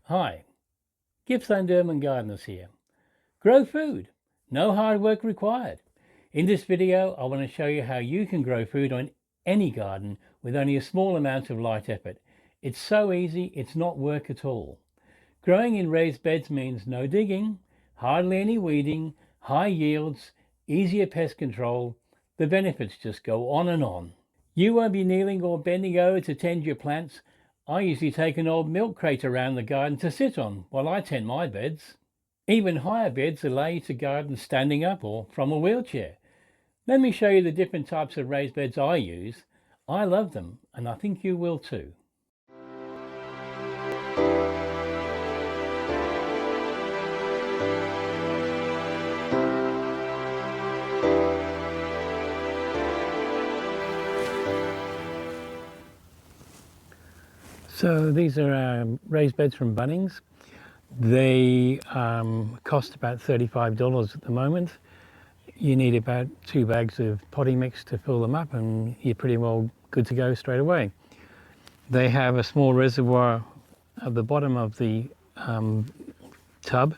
Hi, Gippsland Durham Gardeners here. Grow food, no hard work required. In this video, I want to show you how you can grow food on any garden with only a small amount of light effort. It's so easy, it's not work at all. Growing in raised beds means no digging, hardly any weeding, high yields, easier pest control. The benefits just go on and on. You won't be kneeling or bending over to tend your plants. I usually take an old milk crate around the garden to sit on while I tend my beds. Even higher beds allow you to garden standing up or from a wheelchair. Let me show you the different types of raised beds I use. I love them, and I think you will too. So these are raised beds from Bunnings. They cost about $35 at the moment. You need about 2 bags of potting mix to fill them up and you're pretty well good to go straight away. They have a small reservoir at the bottom of the tub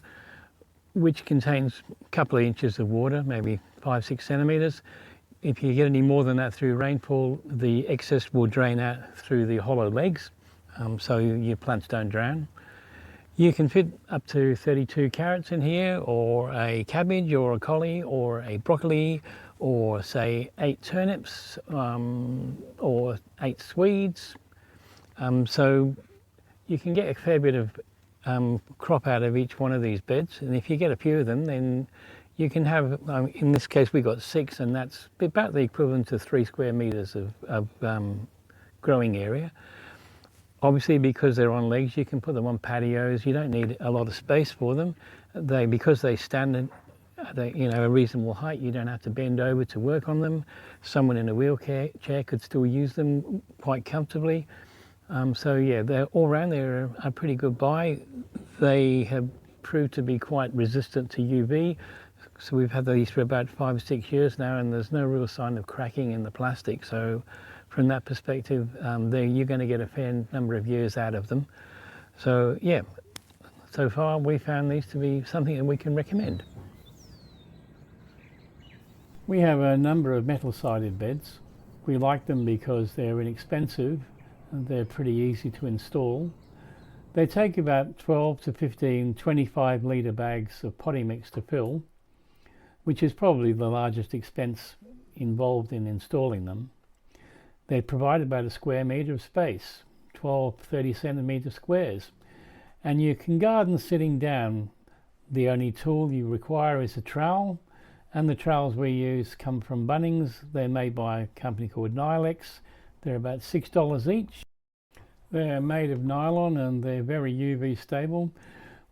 which contains a couple of inches of water, maybe 5-6 centimeters. If you get any more than that through rainfall, the excess will drain out through the hollow legs, so your plants don't drown. You can fit up to 32 carrots in here, or a cabbage, or a collie, or a broccoli, or say 8 turnips, or 8 Swedes. So you can get a fair bit of crop out of each one of these beds, and if you get a few of them, then you can have, in this case we got 6, and that's about the equivalent of 3 square meters of growing area. Obviously, because they're on legs, you can put them on patios. You don't need a lot of space for them. Because they stand at a reasonable height, you don't have to bend over to work on them. Someone in a wheelchair could still use them quite comfortably. So yeah, they're all around. They're a pretty good buy. They have proved to be quite resistant to UV. So we've had these for about 5 or 6 years now, and there's no real sign of cracking in the plastic. So from that perspective, you're going to get a fair number of years out of them. So yeah, so far we found these to be something that we can recommend. We have a number of metal-sided beds. We like them because they're inexpensive and they're pretty easy to install. They take about 12 to 15 25-litre bags of potting mix to fill, which is probably the largest expense involved in installing them. They provide about a square metre of space, 30 centimetre squares, and you can garden sitting down. The only tool you require is a trowel, and the trowels we use come from Bunnings. They're made by a company called Nilex. They're about $6 each. They're made of nylon and they're very UV stable.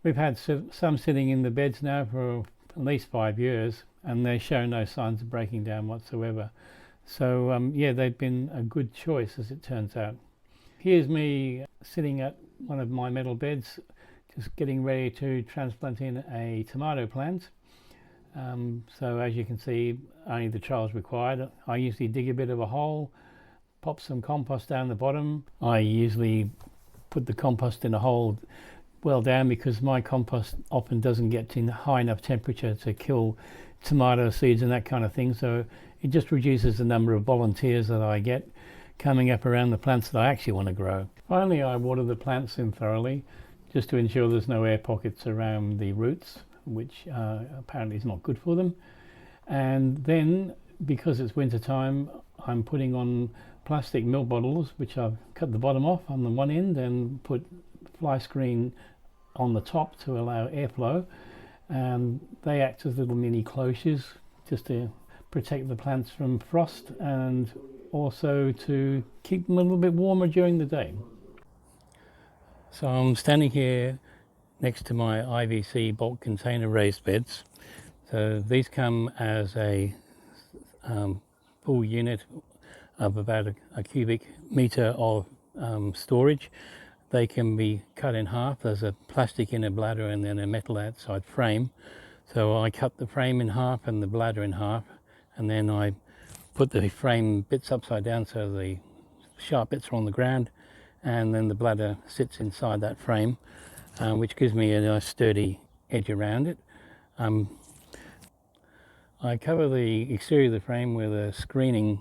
We've had some sitting in the beds now for at least 5 years, and they show no signs of breaking down whatsoever. So yeah, they've been a good choice as it turns out. Here's me sitting at one of my metal beds, just getting ready to transplant in a tomato plant. So as you can see, only the trowel's required. I usually dig a bit of a hole, pop some compost down the bottom. I usually put the compost in a hole well down because my compost often doesn't get to high enough temperature to kill tomato seeds and that kind of thing, so it just reduces the number of volunteers that I get coming up around the plants that I actually want to grow. Finally, I water the plants in thoroughly just to ensure there's no air pockets around the roots, which apparently is not good for them. And then, because it's winter time, I'm putting on plastic milk bottles, which I've cut the bottom off on the one end and put fly screen on the top to allow airflow. And they act as little mini cloches just to protect the plants from frost and also to keep them a little bit warmer during the day. So I'm standing here next to my IVC bulk container raised beds. So these come as a full unit of about a cubic meter of storage. They can be cut in half. There's a plastic inner bladder and then a metal outside frame. So I cut the frame in half and the bladder in half, and then I put the frame bits upside down so the sharp bits are on the ground, and then the bladder sits inside that frame. which gives me a nice sturdy edge around it. I cover the exterior of the frame with a screening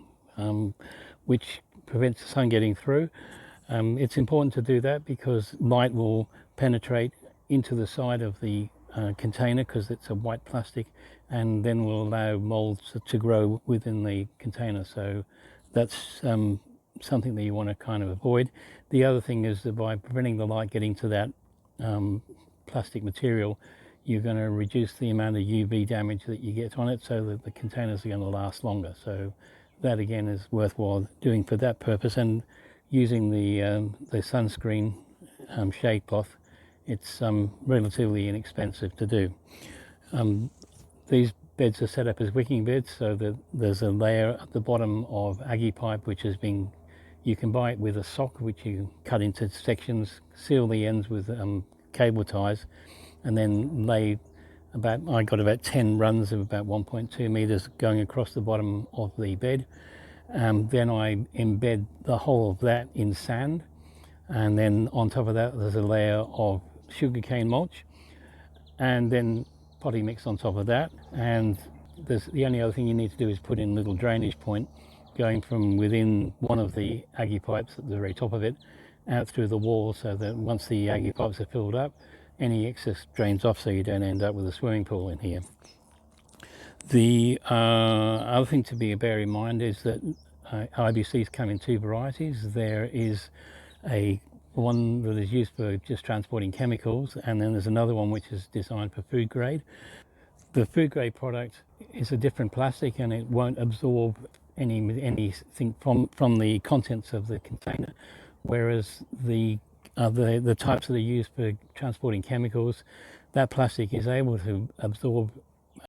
which prevents the sun getting through. It's important to do that because light will penetrate into the side of the container because it's a white plastic, and then will allow molds to grow within the container. So that's something that you want to kind of avoid. The other thing is that by preventing the light getting to that plastic material, you're going to reduce the amount of UV damage that you get on it, so that the containers are going to last longer. So that again is worthwhile doing for that purpose. And using the sunscreen shade cloth, it's relatively inexpensive to do. These beds are set up as wicking beds, so that there's a layer at the bottom of aggie pipe which has been, you can buy it with a sock which you cut into sections, seal the ends with cable ties, and then lay about, I got about 10 runs of about 1.2 meters going across the bottom of the bed. Then I embed the whole of that in sand, and then on top of that there's a layer of sugarcane mulch, and then potting mix on top of that. And the only other thing you need to do is put in a little drainage point going from within one of the aggie pipes at the very top of it out through the wall, so that once the aggie pipes are filled up, any excess drains off, so you don't end up with a swimming pool in here. The other thing to bear in mind is that IBCs come in two varieties. There is one that is used for just transporting chemicals, and then there's another one which is designed for food grade. The food grade product is a different plastic, and it won't absorb anything from the contents of the container, whereas the types that are used for transporting chemicals, that plastic is able to absorb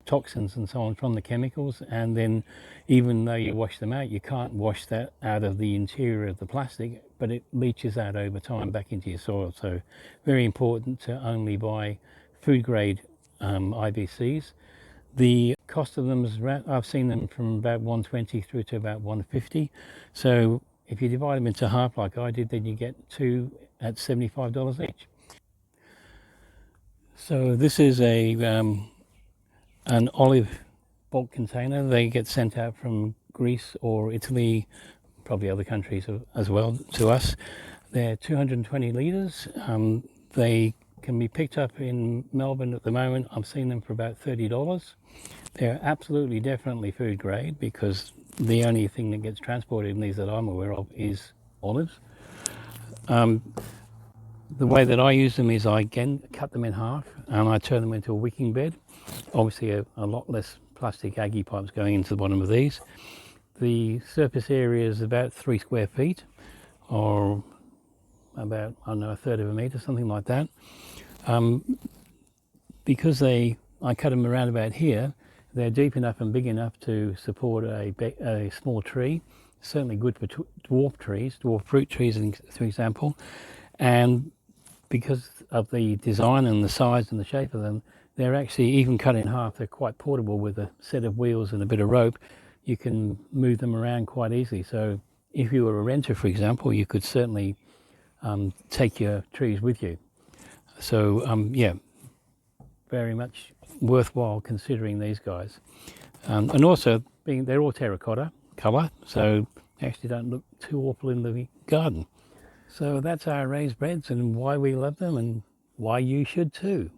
toxins and so on from the chemicals, and then even though you wash them out, you can't wash that out of the interior of the plastic, but it leaches out over time back into your soil. So very important to only buy food grade IBCs. The cost of them is, I've seen them from about 120 through to about 150. So if you divide them into half like I did, then you get two at $75 each. So this is an olive bulk container. They get sent out from Greece or Italy, probably other countries as well, to us. They're 220 litres. They can be picked up in Melbourne at the moment. I'm seeing them for about $30. They're absolutely definitely food grade, because the only thing that gets transported in these that I'm aware of is olives. The way that I use them is I again cut them in half and I turn them into a wicking bed. Obviously a lot less plastic aggie pipes going into the bottom of these. The surface area is about 3 square feet, or about, I don't know, a third of a metre, something like that. Because I cut them around about here, they're deep enough and big enough to support a small tree. Certainly good for dwarf trees, dwarf fruit trees, for example. And because of the design and the size and the shape of them, they're actually, even cut in half, they're quite portable. With a set of wheels and a bit of rope, you can move them around quite easily. So if you were a renter, for example, you could certainly take your trees with you. So yeah, very much worthwhile considering these guys. And also, they're all terracotta colour, so they actually don't look too awful in the garden. So that's our raised beds and why we love them, and why you should too.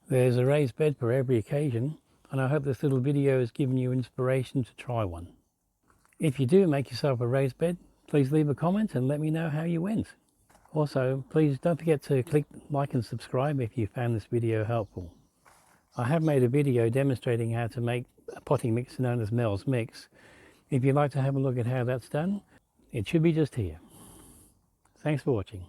There's a raised bed for every occasion, and I hope this little video has given you inspiration to try one. If you do make yourself a raised bed, please leave a comment and let me know how you went. Also, please don't forget to click like and subscribe if you found this video helpful. I have made a video demonstrating how to make a potting mix known as Mel's Mix. If you'd like to have a look at how that's done, it should be just here. Thanks for watching.